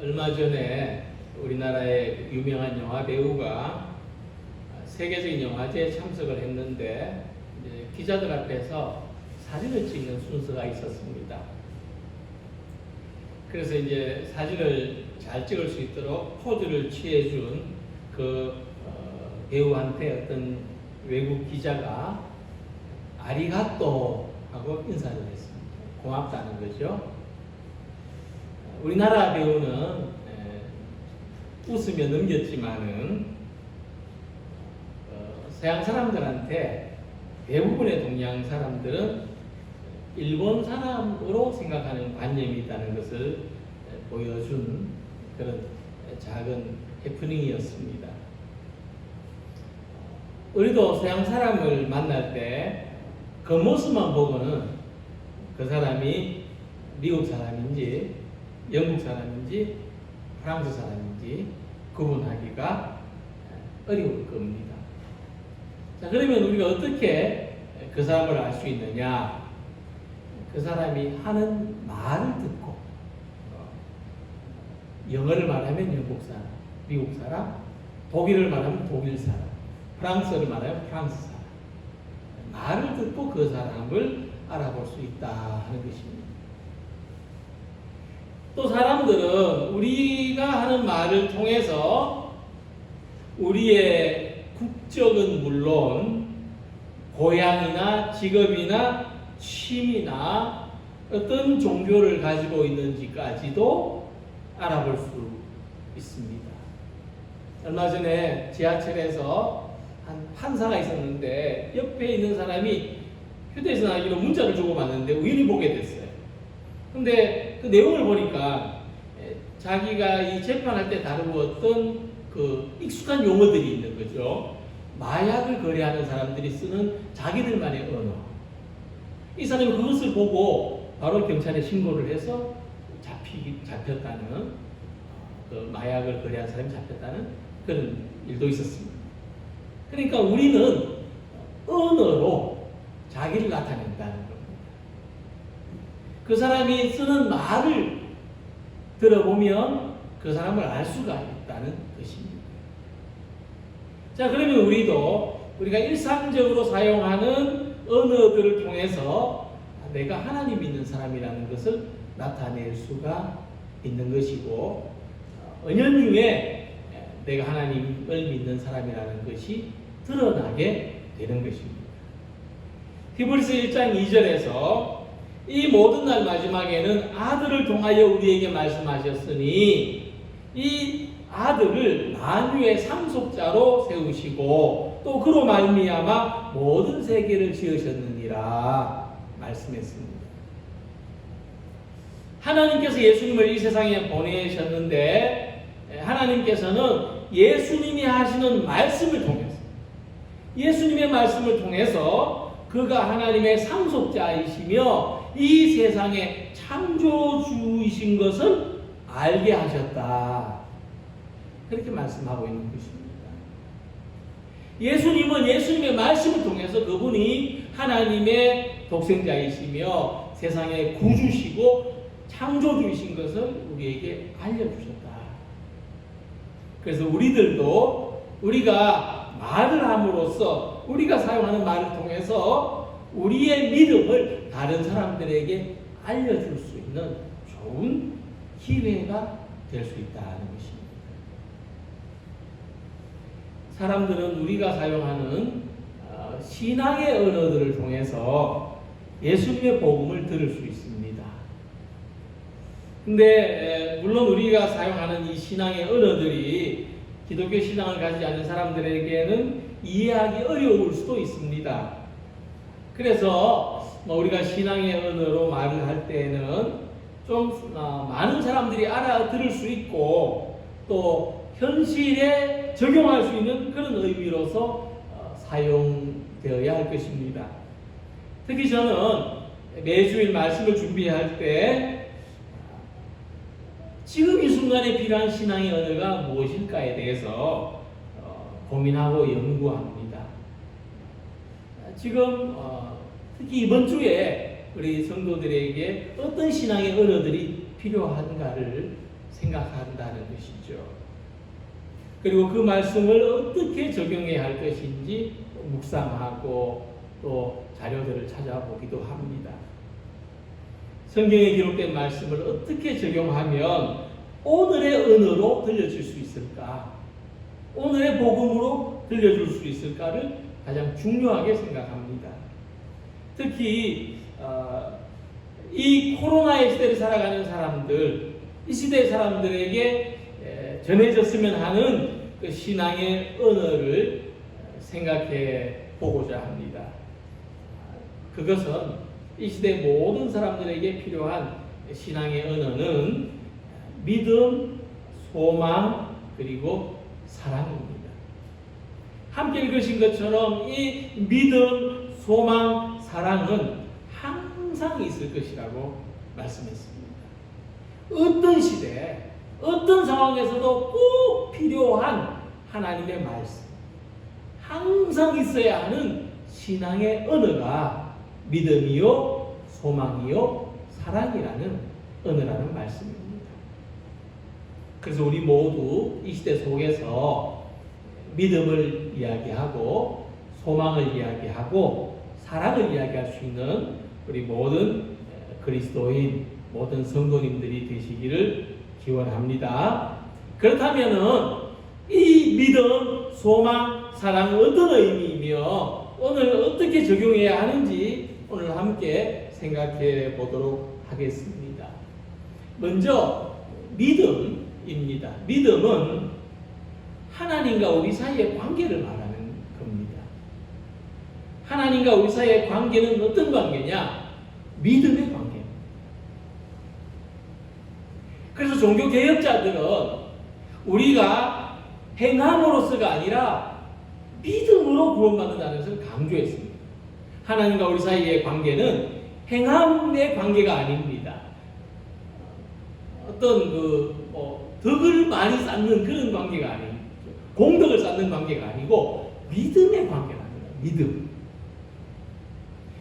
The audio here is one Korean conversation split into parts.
얼마 전에 우리나라의 유명한 영화 배우가 세계적인 영화제에 참석을 했는데 이제 기자들 앞에서 사진을 찍는 순서가 있었습니다. 그래서 이제 사진을 잘 찍을 수 있도록 포즈를 취해준 그 배우한테 어떤 외국 기자가 아리가또 하고 인사를 했습니다. 고맙다는 거죠. 우리나라 배우는 웃으며 넘겼지만은 서양 사람들한테 대부분의 동양 사람들은 일본 사람으로 생각하는 관념이 있다는 것을 보여준 그런 작은 해프닝이었습니다. 우리도 서양 사람을 만날 때 그 모습만 보고는 그 사람이 미국 사람인지 영국 사람인지 프랑스 사람인지 구분하기가 어려울 겁니다. 자, 그러면 우리가 어떻게 그 사람을 알 수 있느냐? 그 사람이 하는 말을 듣고, 영어를 말하면 영국 사람, 미국 사람, 독일을 말하면 독일 사람, 프랑스를 말하면 프랑스 사람. 말을 듣고 그 사람을 알아볼 수 있다 하는 것입니다. 또 사람들은 우리가 하는 말을 통해서 우리의 국적은 물론 고향이나 직업이나 취미나 어떤 종교를 가지고 있는지까지도 알아볼 수 있습니다. 얼마 전에 지하철에서 한 판사가 있었는데 옆에 있는 사람이 휴대전화기로 문자를 주고받는데 우연히 보게 됐어요. 근데 그 내용을 보니까 자기가 이 재판할 때 다루었던 그 익숙한 용어들이 있는 거죠. 마약을 거래하는 사람들이 쓰는 자기들만의 언어. 이 사람이 그것을 보고 바로 경찰에 신고를 해서 잡혔다는, 그 마약을 거래하는 사람이 잡혔다는 그런 일도 있었습니다. 그러니까 우리는 언어로 자기를 나타낸다는 겁니다. 그 사람이 쓰는 말을 들어보면 그 사람을 알 수가 있다는 것입니다. 자, 그러면 우리가 일상적으로 사용하는 언어들을 통해서 내가 하나님 믿는 사람이라는 것을 나타낼 수가 있는 것이고, 은연중에 내가 하나님을 믿는 사람이라는 것이 드러나게 되는 것입니다. 히브리서 1장 2절에서 이 모든 날 마지막에는 아들을 통하여 우리에게 말씀하셨으니 이 아들을 만유의 상속자로 세우시고 또 그로 말미암아 모든 세계를 지으셨느니라 말씀했습니다. 하나님께서 예수님을 이 세상에 보내셨는데 하나님께서는 예수님이 하시는 말씀을 통해서, 예수님의 말씀을 통해서 그가 하나님의 상속자이시며 이 세상의 창조주이신 것을 알게 하셨다. 그렇게 말씀하고 있는 것입니다. 예수님은 예수님의 말씀을 통해서 그분이 하나님의 독생자이시며 세상의 구주시고 창조주이신 것을 우리에게 알려주셨다. 그래서 우리들도 우리가 말을 함으로써 우리가 사용하는 말을 통해서 우리의 믿음을 다른 사람들에게 알려줄 수 있는 좋은 기회가 될 수 있다는 것입니다. 사람들은 우리가 사용하는 신앙의 언어들을 통해서 예수님의 복음을 들을 수 있습니다. 근데 물론 우리가 사용하는 이 신앙의 언어들이 기독교 신앙을 가지지 않는 사람들에게는 이해하기 어려울 수도 있습니다. 그래서 우리가 신앙의 언어로 말을 할 때에는 좀 많은 사람들이 알아들을 수 있고 또 현실에 적용할 수 있는 그런 의미로서 사용되어야 할 것입니다. 특히 저는 매주일 말씀을 준비할 때 지금 이 순간에 필요한 신앙의 언어가 무엇일까에 대해서 고민하고 연구합니다. 지금 특히 이번 주에 우리 성도들에게 어떤 신앙의 언어들이 필요한가를 생각한다는 것이죠. 그리고 그 말씀을 어떻게 적용해야 할 것인지 묵상하고 또 자료들을 찾아보기도 합니다. 성경에 기록된 말씀을 어떻게 적용하면 오늘의 언어로 들려줄 수 있을까? 오늘의 복음으로 들려줄 수 있을까를 가장 중요하게 생각합니다. 특히 이 코로나의 시대를 살아가는 사람들, 이 시대의 사람들에게 전해졌으면 하는 그 신앙의 언어를 생각해 보고자 합니다. 그것은 이 시대 모든 사람들에게 필요한 신앙의 언어는 믿음, 소망, 그리고 사랑입니다. 함께 읽으신 것처럼 이 믿음, 소망, 사랑은 항상 있을 것이라고 말씀했습니다. 어떤 시대, 어떤 상황에서도 꼭 필요한 하나님의 말씀, 항상 있어야 하는 신앙의 언어가 믿음이요, 소망이요, 사랑이라는 언어라는 말씀입니다. 그래서 우리 모두 이 시대 속에서 믿음을 이야기하고 소망을 이야기하고 사랑을 이야기할 수 있는 우리 모든 그리스도인, 모든 성도님들이 되시기를 기원합니다. 그렇다면은 이 믿음, 소망, 사랑은 어떤 의미이며 오늘 어떻게 적용해야 하는지 오늘 함께 생각해 보도록 하겠습니다. 먼저 믿음입니다. 믿음은 하나님과 우리 사이의 관계를 말하는 겁니다. 하나님과 우리 사이의 관계는 어떤 관계냐? 믿음의 관계. 그래서 종교개혁자들은 우리가 행함으로서가 아니라 믿음으로 구원받는다는 것을 강조했습니다. 하나님과 우리 사이의 관계는 행함의 관계가 아닙니다. 어떤 덕을 많이 쌓는 그런 관계가 아닙니다. 공덕을 쌓는 관계가 아니고 믿음의 관계랍니다. 믿음.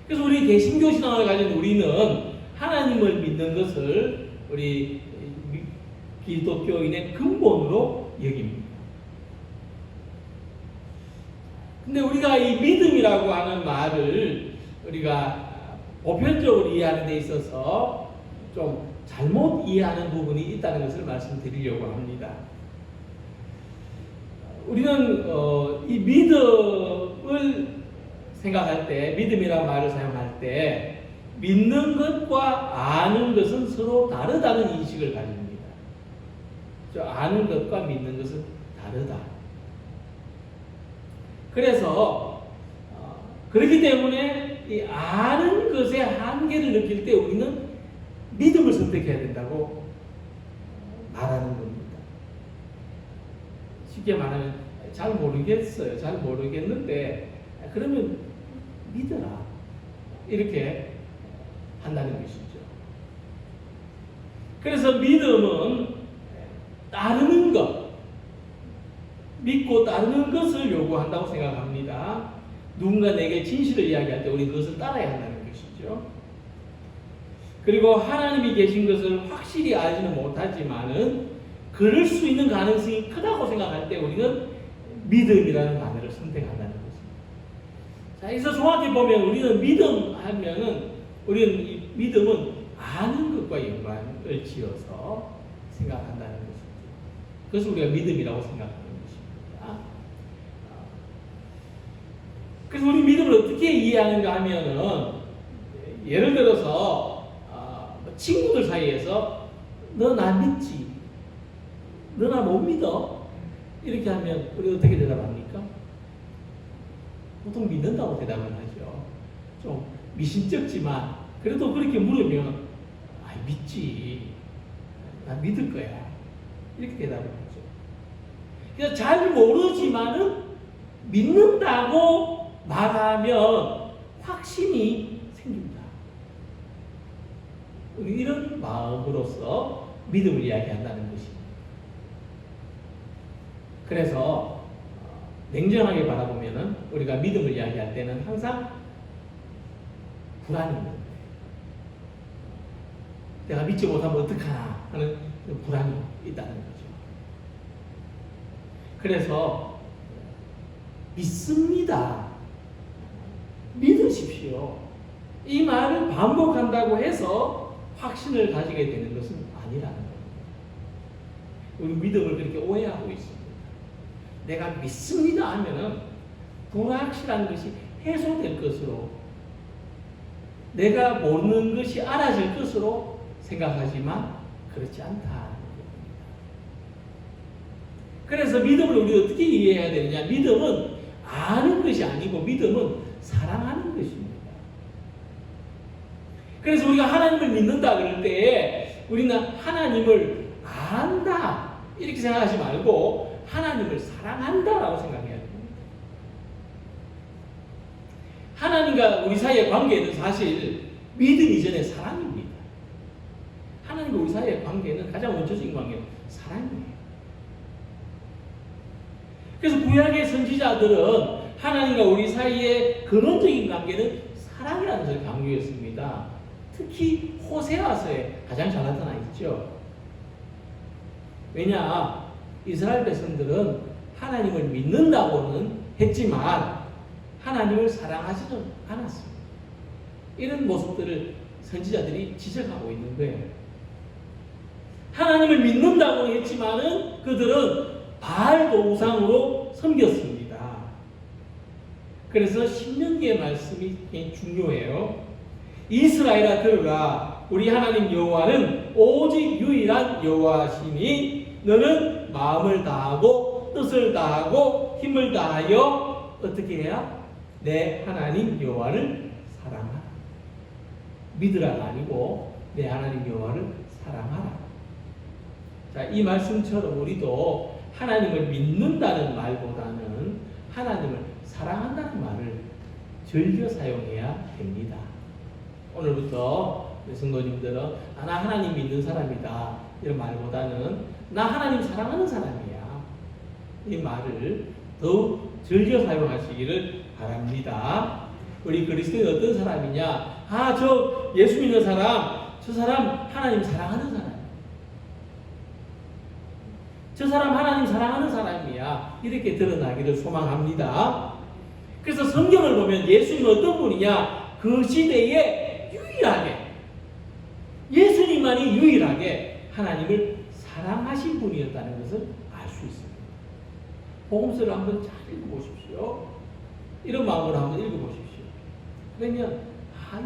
그래서 우리 개신교 신앙을 가진 우리는 하나님을 믿는 것을 우리 기독교인의 근본으로 여깁니다. 근데 우리가 이 믿음이라고 하는 말을 우리가 보편적으로 이해하는 데 있어서 좀 잘못 이해하는 부분이 있다는 것을 말씀드리려고 합니다. 우리는 이 믿음을 생각할 때, 믿음이라는 말을 사용할 때 믿는 것과 아는 것은 서로 다르다는 인식을 가집니다. 아는 것과 믿는 것은 다르다. 그래서 그렇기 때문에 이 아는 것의 한계를 느낄 때 우리는 믿음을 선택해야 된다고 말하는 겁니다. 쉽게 말하면 잘 모르겠어요. 잘 모르겠는데 그러면 믿어라. 이렇게 한다는 것이죠. 그래서 믿음은 따르는 것, 믿고 따르는 것을 요구한다고 생각합니다. 누군가 내게 진실을 이야기할 때 우리 그것을 따라야 한다는 것이죠. 그리고 하나님이 계신 것을 확실히 알지는 못하지만은 그럴 수 있는 가능성이 크다고 생각할 때 우리는 믿음이라는 단어를 선택한다는 것입니다. 자, 여기서 정확히 보면 우리는 믿음 하면은 우리는 이 믿음은 아는 것과 연관을 지어서 생각한다는 것입니다. 그래서 우리가 믿음이라고 생각하는 것입니다. 그래서 우리 믿음을 어떻게 이해하는가 하면은 예를 들어서 친구들 사이에서 너 나 믿지? 너 나 못 믿어? 이렇게 하면 우리 어떻게 대답합니까? 보통 믿는다고 대답을 하죠. 좀 미심쩍지만 그래도 그렇게 물으면 믿지. 나 믿을 거야. 이렇게 대답을 하죠. 그래서 잘 모르지만은 믿는다고 말하면 확신이 생깁니다. 이런 마음으로서 믿음을 이야기한다는 것입니다. 그래서 냉정하게 바라보면은 우리가 믿음을 이야기할 때는 항상 불안이 있는 거예요. 내가 믿지 못하면 어떡하나 하는 불안이 있다는 거죠. 그래서 믿습니다. 믿으십시오. 이 말을 반복한다고 해서 확신을 가지게 되는 것은 아니라는 겁니다. 우리 믿음을 그렇게 오해하고 있습니다. 내가 믿습니다 하면은 불확실한 것이 해소될 것으로, 내가 모르는 것이 알아질 것으로 생각하지만 그렇지 않다는 겁니다. 그래서 믿음을 우리 어떻게 이해해야 되느냐? 믿음은 아는 것이 아니고 믿음은 사랑하는 것입니다. 그래서 우리가 하나님을 믿는다 그럴 때 우리는 하나님을 안다 이렇게 생각하지 말고 하나님을 사랑한다라고 생각해야 됩니다. 하나님과 우리 사이의 관계는 사실 믿음 이전의 사랑입니다. 하나님과 우리 사이의 관계는 가장 원초적인 관계는 사랑이에요. 그래서 구약의 선지자들은 하나님과 우리 사이의 근원적인 관계는 사랑이라는 것을 강조했습니다. 특히 호세아서에 가장 잘 나타나 있죠. 왜냐, 이스라엘 백성들은 하나님을 믿는다고는 했지만 하나님을 사랑하지는 않았습니다. 이런 모습들을 선지자들이 지적하고 있는 거예요. 하나님을 믿는다고는 했지만은 그들은 바알도 우상으로 섬겼습니다. 그래서 신명기의 말씀이 굉장히 중요해요. 이스라엘아 들으라, 우리 하나님 여호와는 오직 유일한 여호와시니 너는 마음을 다하고 뜻을 다하고 힘을 다하여 어떻게 해야? 내 하나님 여호와를 사랑하라. 믿으라가 아니고 내 하나님 여호와를 사랑하라. 자, 이 말씀처럼 우리도 하나님을 믿는다는 말보다는 하나님을 사랑한다는 말을 즐겨 사용해야 됩니다. 오늘부터 성도님들은 나 하나님 믿는 사람이다 이런 말보다는 나 하나님 사랑하는 사람이야 이 말을 더욱 즐겨 사용하시기를 바랍니다. 우리 그리스도인은 어떤 사람이냐? 저 예수 믿는 사람, 저 사람 하나님 사랑하는 사람, 저 사람 하나님 사랑하는 사람이야 이렇게 드러나기를 소망합니다. 그래서 성경을 보면 예수님은 어떤 분이냐? 그 시대에 유일하게, 예수님만이 유일하게 하나님을 사랑하신 분이었다는 것을 알 수 있습니다. 복음서를 한번 잘 읽어보십시오. 이런 마음으로 한번 읽어보십시오. 그러면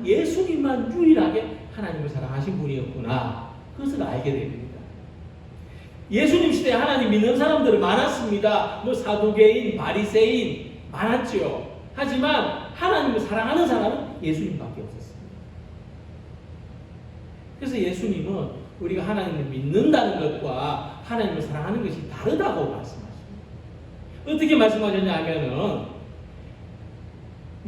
예수님만 유일하게 하나님을 사랑하신 분이었구나, 그것을 알게 됩니다. 예수님 시대에 하나님 믿는 사람들은 많았습니다. 사두개인, 바리새인 많았죠. 하지만 하나님을 사랑하는 사람은 예수님밖에 없었습니다. 그래서 예수님은 우리가 하나님을 믿는다는 것과 하나님을 사랑하는 것이 다르다고 말씀하십니다. 어떻게 말씀하셨냐 하면은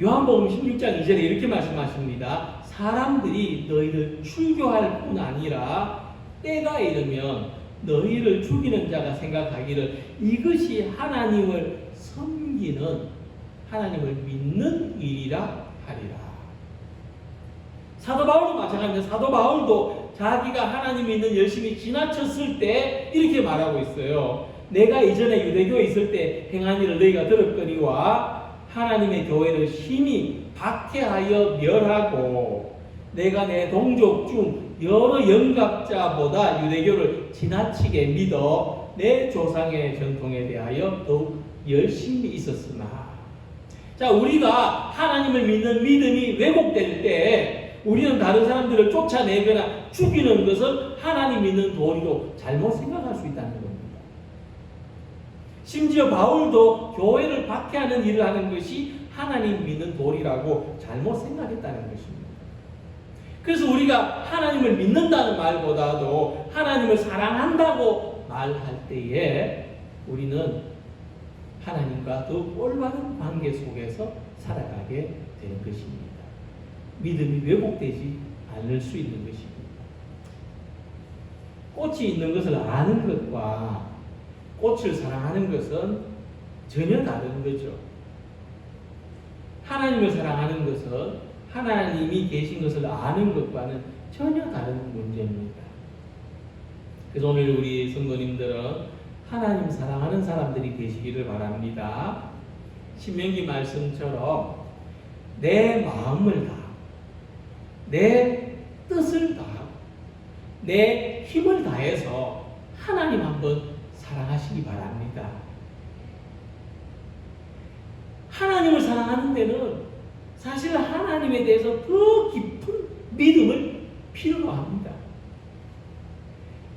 요한복음 16장 2절에 이렇게 말씀하십니다. 사람들이 너희를 출교할 뿐 아니라 때가 이르면 너희를 죽이는 자가 생각하기를 이것이 하나님을 섬기는, 하나님을 믿는 일이라 하리라. 사도 바울도 마찬가지입니다. 사도 바울도 자기가 하나님 믿는 열심히 지나쳤을 때 이렇게 말하고 있어요. 내가 이전에 유대교에 있을 때 행한 일을 너희가 들었거니와 하나님의 교회를 심히 박해하여 멸하고 내가 내 동족 중 여러 영갑자보다 유대교를 지나치게 믿어 내 조상의 전통에 대하여 더욱 열심히 있었으나. 자, 우리가 하나님을 믿는 믿음이 왜곡될 때 우리는 다른 사람들을 쫓아내거나 죽이는 것을 하나님 믿는 도리로 잘못 생각할 수 있다는 겁니다. 심지어 바울도 교회를 박해하는 일을 하는 것이 하나님 믿는 도리라고 잘못 생각했다는 것입니다. 그래서 우리가 하나님을 믿는다는 말보다도 하나님을 사랑한다고 말할 때에 우리는 하나님과 더욱 올바른 관계 속에서 살아가게 되는 것입니다. 믿음이 왜곡되지 않을 수 있는 것입니다. 꽃이 있는 것을 아는 것과 꽃을 사랑하는 것은 전혀 다른 거죠. 하나님을 사랑하는 것은 하나님이 계신 것을 아는 것과는 전혀 다른 문제입니다. 그래서 오늘 우리 성도님들은 하나님 사랑하는 사람들이 되시기를 바랍니다. 신명기 말씀처럼 내 마음을 다, 내 뜻을 다, 내 힘을 다해서 하나님 한번 사랑하시기 바랍니다. 하나님을 사랑하는 데는 사실 하나님에 대해서 더 깊은 믿음을 필요로 합니다.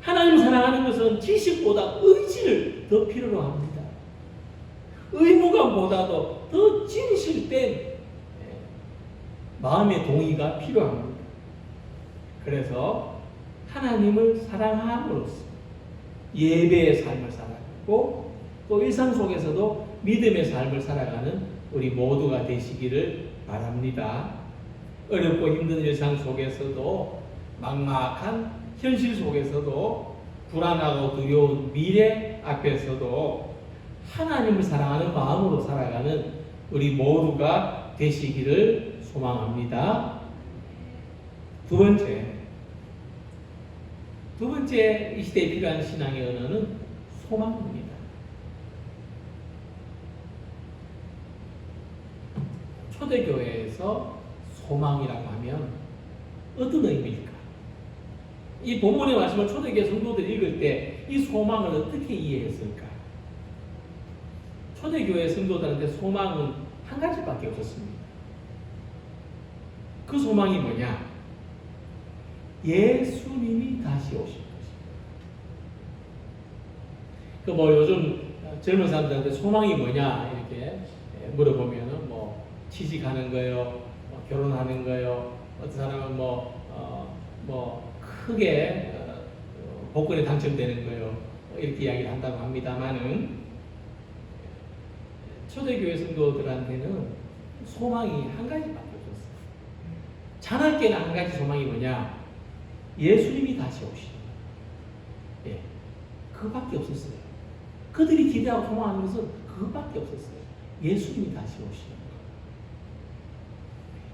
하나님을 사랑하는 것은 지식보다 의지를 더 필요로 합니다. 의무감보다도 더 진실된 마음의 동의가 필요합니다. 그래서 하나님을 사랑함으로써 예배의 삶을 살아가고 또 일상 속에서도 믿음의 삶을 살아가는 우리 모두가 되시기를 바랍니다. 어렵고 힘든 일상 속에서도 막막한 현실 속에서도 불안하고 두려운 미래 앞에서도 하나님을 사랑하는 마음으로 살아가는 우리 모두가 되시기를 소망합니다. 두 번째 이 시대에 필요한 신앙의 언어는 소망입니다. 초대교회에서 소망이라고 하면 어떤 의미일까? 이 본문의 말씀을 초대교회 성도들이 읽을 때 이 소망을 어떻게 이해했을까? 초대교회 성도들한테 소망은 한 가지밖에 없었습니다. 그 소망이 뭐냐? 예수님이 다시 오실 것입니다. 뭐 요즘 젊은 사람들한테 소망이 뭐냐 이렇게 물어보면은 뭐 취직하는 거요, 뭐 결혼하는 거요, 어떤 사람은 뭐 크게 복권에 당첨되는 거요, 이렇게 이야기를 한다고 합니다만은 초대교회 성도들한테는 소망이 한 가지밖에 없었어요. 자나깨나 한 가지 소망이 뭐냐? 예수님이 다시 오시는 거예요. 예, 그것밖에 없었어요. 그들이 기대하고 소망하는 것은 그것밖에 없었어요. 예수님이 다시 오시는 거예요.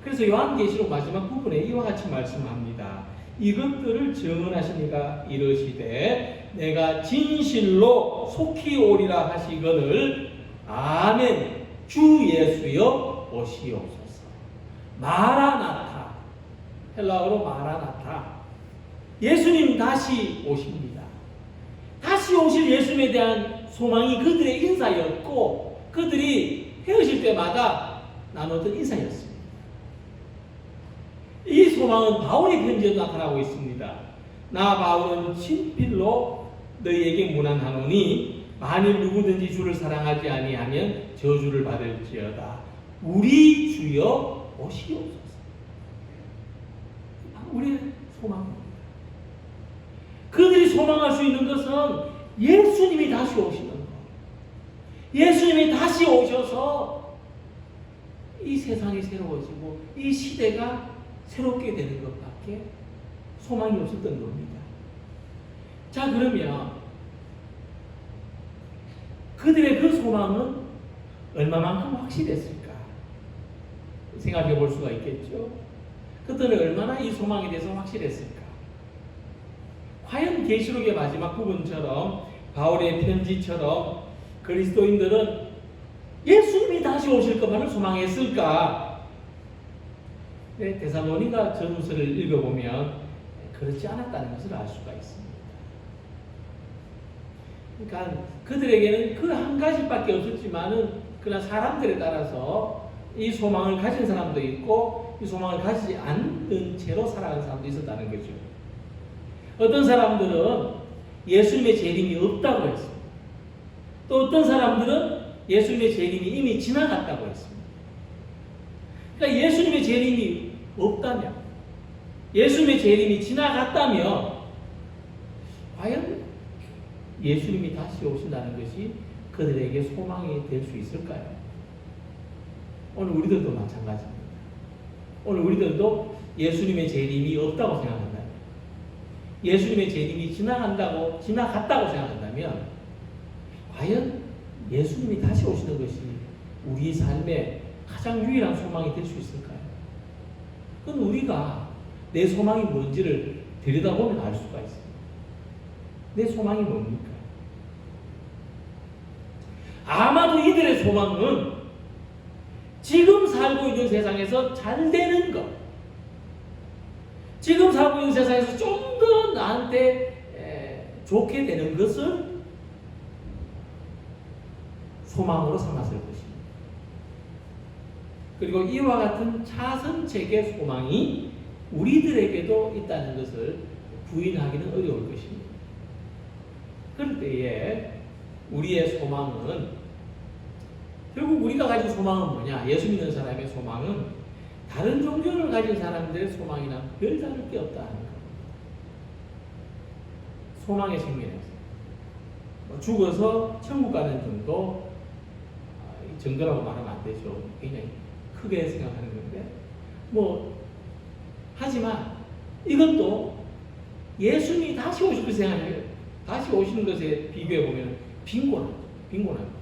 그래서 요한계시록 마지막 부분에 이와 같이 말씀합니다. 이것들을 증언하시니가 이르시되 내가 진실로 속히 오리라 하시거늘 아멘. 주 예수여 오시옵소서. 마라나타. 헬라어로 마라나타. 예수님 다시 오십니다. 다시 오실 예수님에 대한 소망이 그들의 인사였고 그들이 헤어질 때마다 나누던 인사였습니다. 이 소망은 바울의 편지에도 나타나고 있습니다. 나 바울은 친필로 너희에게 문안하노니 만일 누구든지 주를 사랑하지 아니하면 저주를 받을지어다. 우리 주여 오시옵소서. 우리의 소망입니다. 그들이 소망할 수 있는 것은 예수님이 다시 오시는 것. 예수님이 다시 오셔서 이 세상이 새로워지고 이 시대가 새롭게 되는 것밖에 소망이 없었던 겁니다. 자, 그러면 그들의 그 소망은 얼마만큼 확실했을까? 생각해 볼 수가 있겠죠. 그들은 얼마나 이 소망에 대해서 확실했을까? 과연 계시록의 마지막 부분처럼 바울의 편지처럼 그리스도인들은 예수님이 다시 오실 것만을 소망했을까? 네, 데살로니가 전후서를 읽어보면 그렇지 않았다는 것을 알 수가 있습니다. 그러니까 그들에게는 그 한 가지밖에 없었지만은 그러나 사람들에 따라서 이 소망을 가진 사람도 있고 이 소망을 가지지 않는 채로 살아가는 사람도 있었다는 거죠. 어떤 사람들은 예수님의 재림이 없다고 했습니다. 또 어떤 사람들은 예수님의 재림이 이미 지나갔다고 했습니다. 그러니까 예수님의 재림이 없다면, 예수님의 재림이 지나갔다면 과연 예수님이 다시 오신다는 것이 그들에게 소망이 될 수 있을까요? 오늘 우리들도 마찬가지입니다. 오늘 우리들도 예수님의 재림이 없다고 생각한다면, 예수님의 재림이 지나갔다고 생각한다면 과연 예수님이 다시 오시는 것이 우리 삶의 가장 유일한 소망이 될 수 있을까요? 그건 우리가 내 소망이 뭔지를 들여다보면 알 수가 있습니다. 내 소망이 뭡니까? 아마도 이들의 소망은 지금 살고 있는 세상에서 잘 되는 것, 지금 살고 있는 세상에서 좀 더 나한테 좋게 되는 것을 소망으로 삼았을 것입니다. 그리고 이와 같은 차선책의 소망이 우리들에게도 있다는 것을 부인하기는 어려울 것입니다. 그럴 때에 우리의 소망은, 결국 우리가 가진 소망은 뭐냐? 예수 믿는 사람의 소망은 다른 종교를 가진 사람들의 소망이나 별다를 게 없다는 것. 소망의 측면에서 죽어서 천국 가는 정도, 정도라고 말하면 안 되죠. 굉장히 크게 생각하는 건데, 하지만 이것도 예수님이 다시 오실 것 생각해요. 다시 오시는 것에 비교해 보면 빈곤합니다.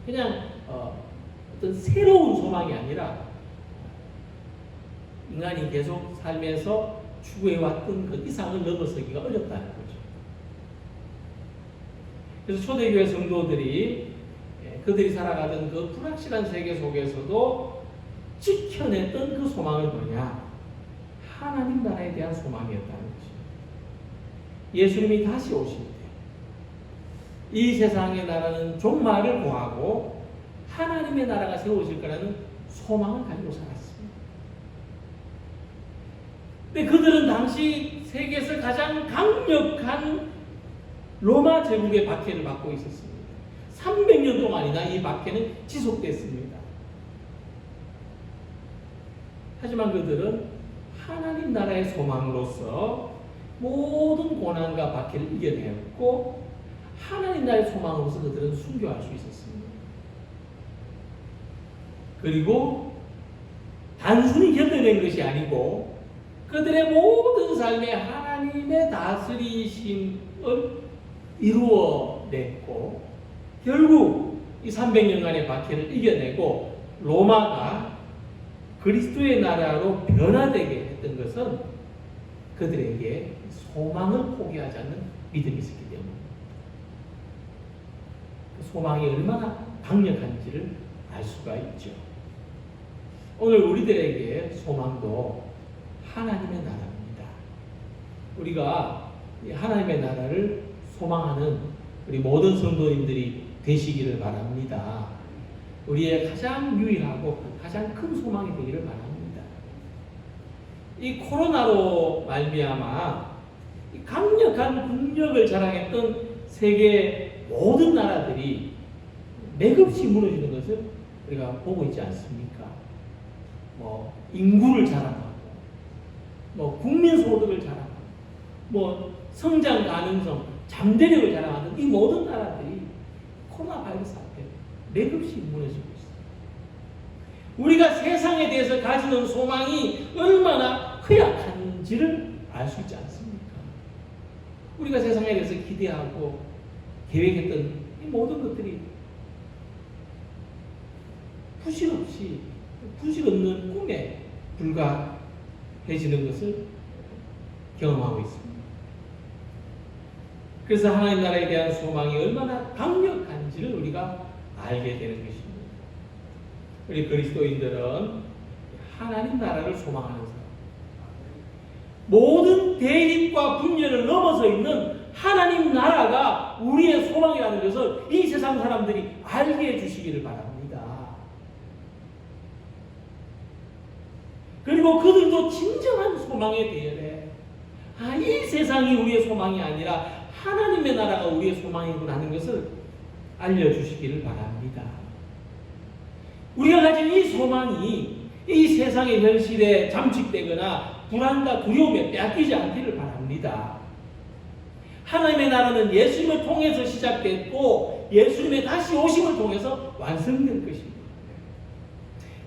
그냥 어떤 새로운 소망이 아니라 인간이 계속 삶에서 추구해왔던 그 이상을 넘어서기가 어렵다는 거죠. 그래서 초대교회 성도들이 그들이 살아가던 그 불확실한 세계 속에서도 지켜냈던 그 소망은 뭐냐? 하나님 나라에 대한 소망이었다는 거죠. 예수님이 다시 오실 때 이 세상의 나라는 종말을 고하고 하나님의 나라가 세워질 거라는 소망을 가지고 살았습니다. 근데 그들은 당시 세계에서 가장 강력한 로마 제국의 박해를 받고 있었습니다. 300년 동안이나 이 박해는 지속됐습니다. 하지만 그들은 하나님 나라의 소망으로서 모든 고난과 박해를 이겨내었고, 하나님 나라의 소망으로서 그들은 순교할 수 있었습니다. 그리고 단순히 견뎌낸 것이 아니고 그들의 모든 삶에 하나님의 다스리심을 이루어냈고, 결국 이 300년간의 박해를 이겨내고 로마가 그리스도의 나라로 변화되게 했던 것은 그들에게 소망을 포기하지 않는 믿음이 있었기 때문입니다. 그 소망이 얼마나 강력한지를 알 수가 있죠. 오늘 우리들에게 소망도 하나님의 나라입니다. 우리가 하나님의 나라를 소망하는 우리 모든 성도님들이 되시기를 바랍니다. 우리의 가장 유일하고 가장 큰 소망이 되기를 바랍니다. 이 코로나로 말미암아 강력한 국력을 자랑했던 세계 모든 나라들이 맥없이 무너지는 것을 우리가 보고 있지 않습니까? 인구를 자랑하고, 국민 소득을 자랑하고, 성장 가능성, 잠재력을 자랑하는 이 모든 나라들이 코로나 바이러스 앞에 맥없이 무너지고 있습니다. 우리가 세상에 대해서 가지는 소망이 얼마나 허약한지를 알 수 있지 않습니까? 우리가 세상에 대해서 기대하고 계획했던 이 모든 것들이 부실 없는 꿈에 불과해지는 것을 경험하고 있습니다. 그래서 하나님 나라에 대한 소망이 얼마나 강력한지를 우리가 알게 되는 것입니다. 우리 그리스도인들은 하나님 나라를 소망하는 사람, 모든 대립과 분열을 넘어서 있는 하나님 나라가 우리의 소망이라는 것을 이 세상 사람들이 알게 해주시기를 바랍니다. 그리고 그들도 진정한 소망에 대해 이 세상이 우리의 소망이 아니라 하나님의 나라가 우리의 소망이구나 하는 것을 알려주시기를 바랍니다. 우리가 가진 이 소망이 이 세상의 현실에 잠식되거나 불안과 두려움에 빼앗기지 않기를 바랍니다. 하나님의 나라는 예수님을 통해서 시작됐고 예수님의 다시 오심을 통해서 완성될 것입니다.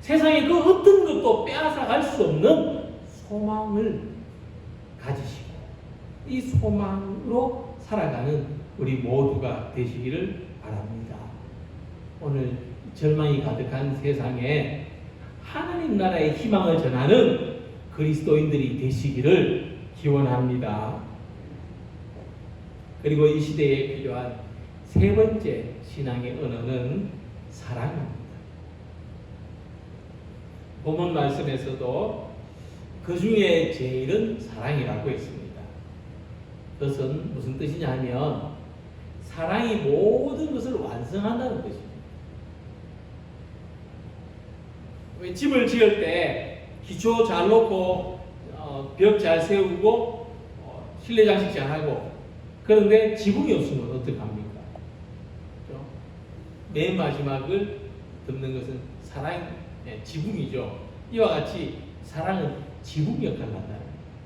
세상에 그 어떤 것도 빼앗아 갈 수 없는 소망을 가지시고 이 소망으로 살아가는 우리 모두가 되시기를 바랍니다. 오늘 절망이 가득한 세상에 하나님 나라의 희망을 전하는 그리스도인들이 되시기를 기원합니다. 그리고 이 시대에 필요한 세 번째 신앙의 언어는 사랑입니다. 본문 말씀에서도 그 중에 제일은 사랑이라고 했습니다. 그것은 무슨 뜻이냐 하면 사랑이 모든 것을 완성한다는 것입니다. 왜 집을 지을 때 기초 잘 놓고 벽 잘 세우고 실내 장식 잘 하고 그런데 지붕이 없으면 어떡합니까? 그렇죠? 맨 마지막을 덮는 것은 사랑, 지붕이죠. 이와 같이 사랑은 지붕 역할을 한다.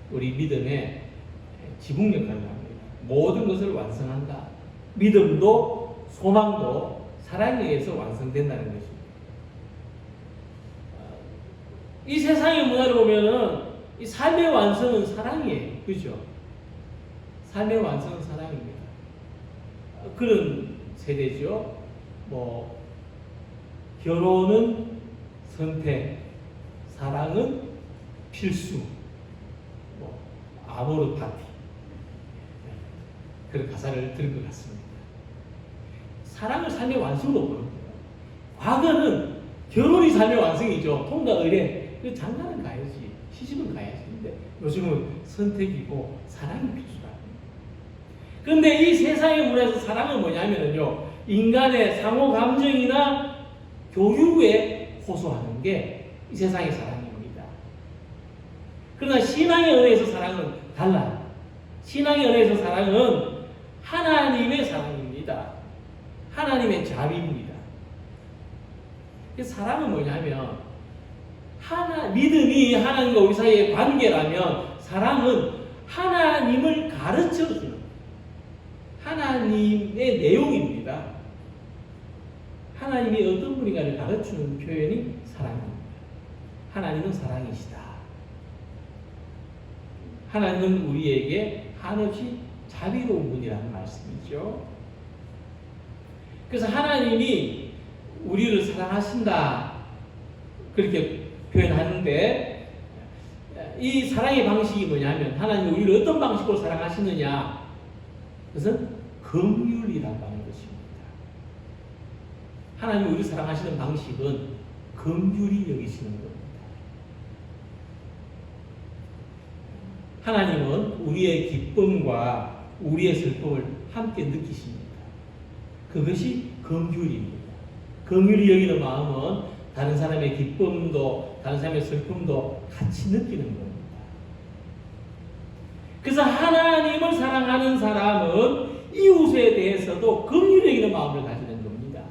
우리 믿음의 지붕 역할을 합니다. 모든 것을 완성한다. 믿음도 소망도 사랑에 의해서 완성된다는 것입니다. 이 세상의 문화를 보면은 이 삶의 완성은 사랑이에요. 그죠? 삶의 완성은 사랑입니다. 그런 세대죠. 결혼은 선택, 사랑은 필수, 아모르 파티. 그런 가사를 들은 것 같습니다. 사랑을 삶의 완성으로 보는 거예요. 과거는 결혼이 삶의 완성이죠. 통과 의례. 장가는 가야지, 시집은 가야지. 근데 요즘은 선택이고 사랑이 필수다. 그런데 이 세상의 문화에서 사랑은 뭐냐면요, 인간의 상호 감정이나 교육에 호소하는 게 이 세상의 사랑입니다. 그러나 신앙의 은혜에서 사랑은 달라요. 신앙의 은혜에서 사랑은 하나님의 사랑입니다. 하나님의 자비입니다. 사랑은 뭐냐면 믿음이 하나님과 우리 사이의 관계라면 사랑은 하나님을 가르쳐주는 하나님의 내용입니다. 하나님이 어떤 분인가를 가르치는 표현이 사랑입니다. 하나님은 사랑이시다. 하나님은 우리에게 한없이 자비로운 분이라는 말씀이죠. 그래서 하나님이 우리를 사랑하신다 그렇게 표현하는데, 이 사랑의 방식이 뭐냐면 하나님이 우리를 어떤 방식으로 사랑하시느냐, 그것은 긍휼이라고 하는 것입니다. 하나님이 우리를 사랑하시는 방식은 긍휼히 여기시는 겁니다. 하나님은 우리의 기쁨과 우리의 슬픔을 함께 느끼십니다. 그것이 긍휼입니다. 긍휼히 여기는 마음은 다른 사람의 기쁨도 다른 사람의 슬픔도 같이 느끼는 겁니다. 그래서 하나님을 사랑하는 사람은 이웃에 대해서도 긍휼히 여기는 마음을 가지는 겁니다.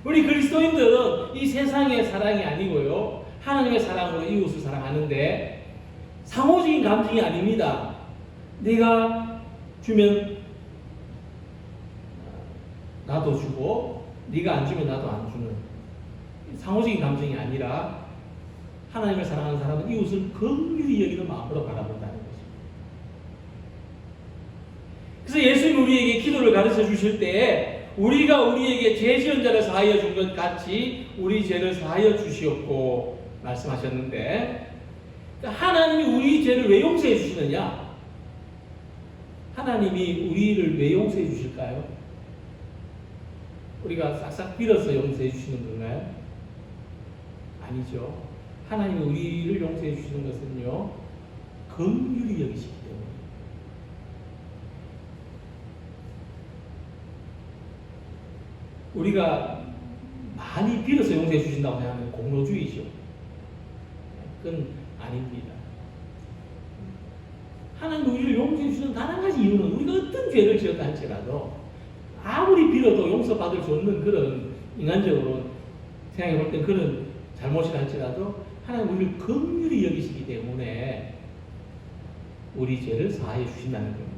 우리 그리스도인들은 이 세상의 사랑이 아니고요, 하나님의 사랑으로 이웃을 사랑하는데 상호적인 감정이 아닙니다. 네가 주면 나도 주고 네가 안 주면 나도 안 주는 상호적인 감정이 아니라 하나님을 사랑하는 사람은 이웃을 긍휼히 여기는 마음으로 바라본다는 것입니다. 그래서 예수님이 우리에게 기도를 가르쳐 주실 때 우리가 우리에게 죄 지은 자를 사하여 준 것 같이 우리 죄를 사하여 주시옵고 말씀하셨는데, 하나님이 우리 죄를 왜 용서해 주시느냐? 하나님이 우리를 왜 용서해 주실까요? 우리가 싹싹 빌어서 용서해 주시는 건가요? 아니죠. 하나님이 우리를 용서해 주시는 것은요, 긍휼히 여기시기 때문에. 우리가 많이 빌어서 용서해 주신다고 하면 공로주의죠. 그건 아닙니다. 하나님 우리를 용서해 주시는 단 한 가지 이유는 우리가 어떤 죄를 지었다 할지라도 아무리 빌어도 용서받을 수 없는 그런, 인간적으로 생각해 볼 땐 그런 잘못이라 할지라도 하나님 우리를 긍휼히 여기시기 때문에 우리 죄를 사하여 주신다는 겁니다.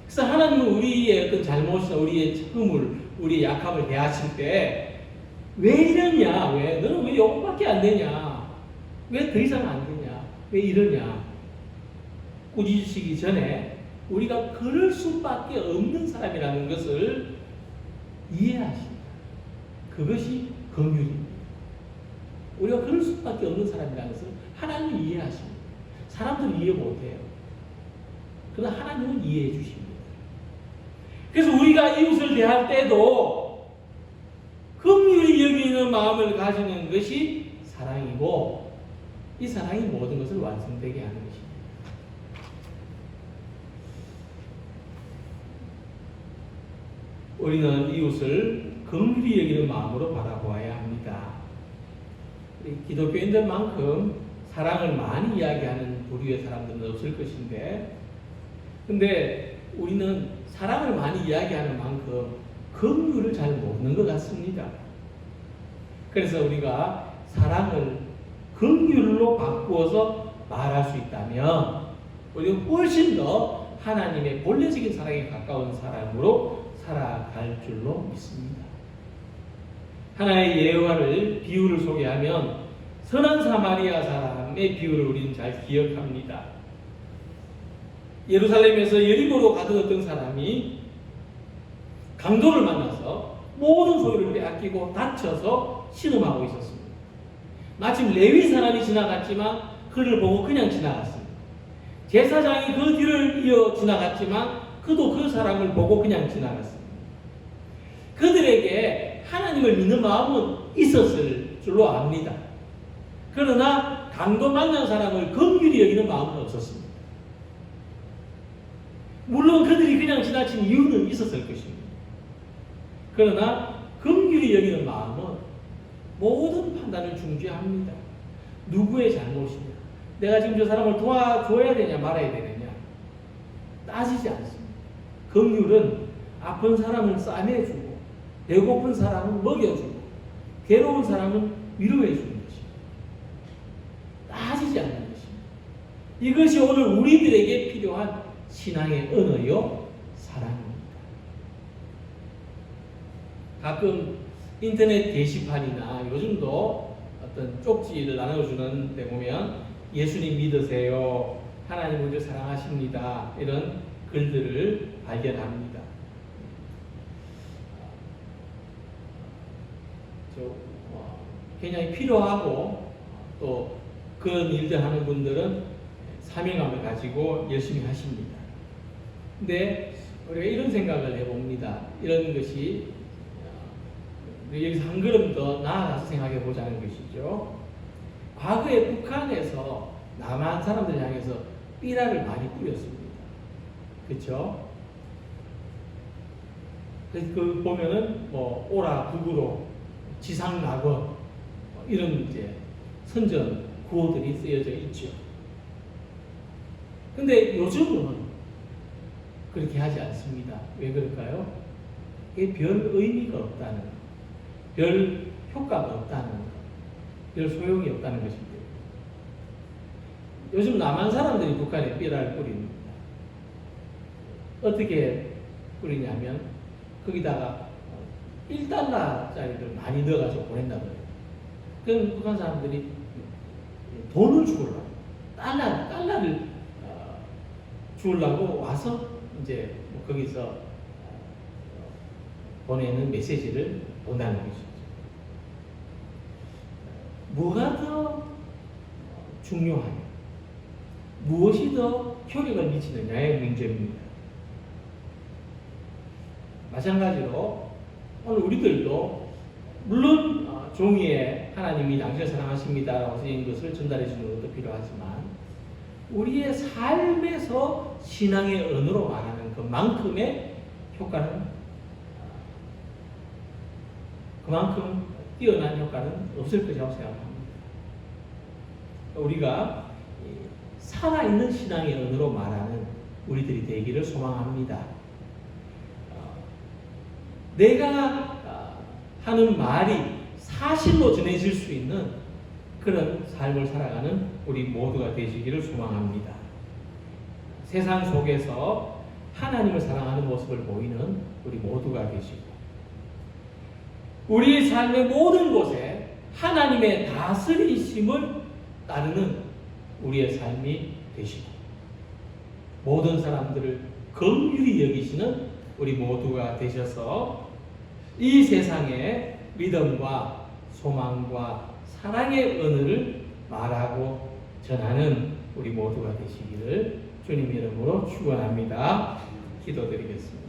그래서 하나님은 우리의 어떤 잘못이나 우리의 허물, 우리의 약함을 대하실 때 왜 이러냐? 왜? 너는 왜 요것밖에 안 되냐? 왜 더 이상 안 되냐? 왜 이러냐? 꾸짖으시기 전에 우리가 그럴 수밖에 없는 사람이라는 것을 이해하십니다. 그것이 긍휼입니다. 우리가 그럴 수밖에 없는 사람이라는 것을 하나님이 이해하십니다. 사람들은 이해 못해요. 그러나 하나님은 이해해 주십니다. 그래서 우리가 이웃을 대할 때도 긍휼히 여기는 마음을 가지는 것이 사랑이고, 이 사랑이 모든 것을 완성되게 하는 것입니다. 우리는 이웃을 긍휼히 여기는 마음으로 바라보아야 합니다. 기독교인들만큼 사랑을 많이 이야기하는 부류의 사람들은 없을 것인데, 근데 우리는 사랑을 많이 이야기하는 만큼 긍휼을 잘 모르는 것 같습니다. 그래서 우리가 사랑을 긍휼로 바꾸어서 말할 수 있다면 우리는 훨씬 더 하나님의 본래적인 사랑에 가까운 사람으로 살아갈 줄로 믿습니다. 하나의 예화를, 비유를 소개하면 선한 사마리아 사람의 비유를 우리는 잘 기억합니다. 예루살렘에서 여리고로 가던 어떤 사람이 강도를 만나서 모든 소유를 빼앗기고 다쳐서 신음하고 있었습니다. 마침 레위 사람이 지나갔지만 그를 보고 그냥 지나갔습니다. 제사장이 그 뒤를 이어 지나갔지만 그도 그 사람을 보고 그냥 지나갔습니다. 그들에게 하나님을 믿는 마음은 있었을 줄로 압니다. 그러나 강도 만난 사람을 긍휼히 여기는 마음은 없었습니다. 물론 그들이 그냥 지나친 이유는 있었을 것입니다. 그러나 긍휼히 여기는 마음은 모든 판단을 중지합니다. 누구의 잘못이냐, 내가 지금 저 사람을 도와줘야 되냐 말아야 되느냐 따지지 않습니다. 긍휼은 아픈 사람을 싸매주고, 배고픈 사람은 먹여주고, 괴로운 사람은 위로해주는 것입니다. 따지지 않는 것입니다. 이것이 오늘 우리들에게 필요한 신앙의 언어요, 사랑입니다. 가끔 인터넷 게시판이나 요즘도 어떤 쪽지를 나눠주는 데 보면 예수님 믿으세요, 하나님 우리를 사랑하십니다, 이런 글들을 발견합니다. 굉장히 필요하고 또 그런 일들 하는 분들은 사명감을 가지고 열심히 하십니다. 근데 우리가 이런 생각을 해봅니다. 이런 것이 여기서 한 걸음 더 나아가서 생각해 보자는 것이죠. 과거에 북한에서 남한 사람들 향해서 삐라를 많이 뿌렸습니다. 그렇죠? 그 보면은 뭐 오라 북으로 지상 낙원 이런 이제 선전 구호들이 쓰여져 있죠. 근데 요즘은 그렇게 하지 않습니다. 왜 그럴까요? 이게 별 의미가 없다는 것, 별 효과가 없다는 것, 별 소용이 없다는 것입니다. 요즘 남한 사람들이 북한에 삐라를 뿌립니다. 어떻게 뿌리냐면 거기다가 1달러짜리를 많이 넣어가지고 보낸다고 해요. 그럼 북한 사람들이 돈을 주려고, 달러를 주려고 와서 이제 거기서 보내는 메시지를 본다는 것이죠. 뭐가 더 중요하냐, 무엇이 더 효력을 미치느냐의 문제입니다. 마찬가지로 오늘 우리들도 물론 종이에 하나님이 당신을 사랑하십니다라고 쓰인 것을 전달해 주는 것도 필요하지만 우리의 삶에서 신앙의 언어로 말하는 그만큼의 효과는, 그만큼 뛰어난 효과는 없을 것이라고 생각합니다. 우리가 살아있는 신앙의 언어로 말하는 우리들이 되기를 소망합니다. 내가 하는 말이 사실로 전해질 수 있는 그런 삶을 살아가는 우리 모두가 되시기를 소망합니다. 세상 속에서 하나님을 사랑하는 모습을 보이는 우리 모두가 되시고, 우리 삶의 모든 곳에 하나님의 다스리심을 따르는 우리의 삶이 되시고, 모든 사람들을 긍휼히 여기시는 우리 모두가 되셔서 이 세상에 믿음과 소망과 사랑의 언어를 말하고 전하는 우리 모두가 되시기를 주님 이름으로 축원합니다. 기도드리겠습니다.